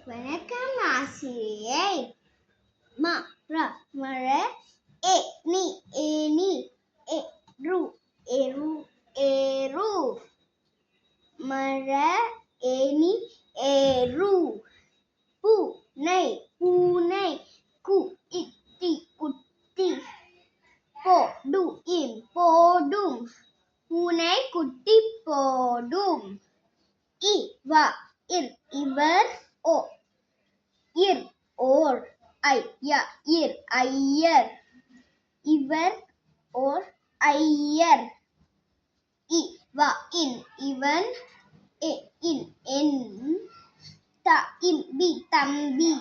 வணக்கம் ஆசிரியை. மர ஏனி ஏனி எரு எரு ஏரு மர ஏனி ஏரு பூனை பூனை குட்டி குட்டி போடும் பூனை குட்டி போடும் இவர் இர் ஓர் ஐயர் இவர் ஓர் ஐயர் இவன் என் தம்பி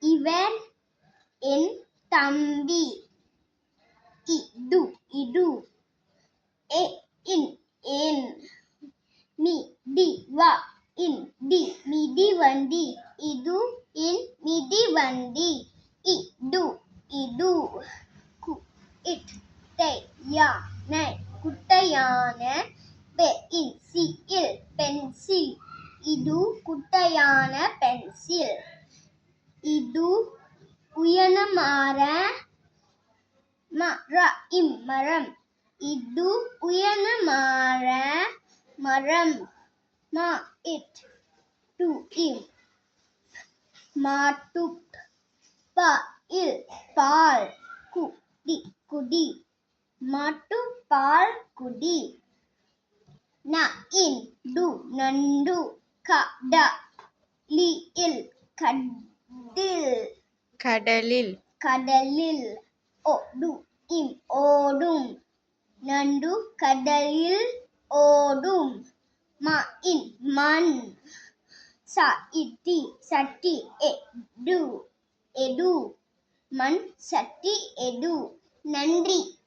இவன் என் தம்பி இடு என் மிதிவண்டி இது என் மிதிவண்டி இது குட்டையான பென்சில் இது குட்டையான பென்சில் இது உயரமான மரம் இது உயரமான மரம் பால் குடி மாட்டுப்பால் குடி நண்டு கடலில் ஓடும் நண்டு கடலில் ஓடும் மண் சட்டி எடு மண் சட்டி எடு. நன்றி.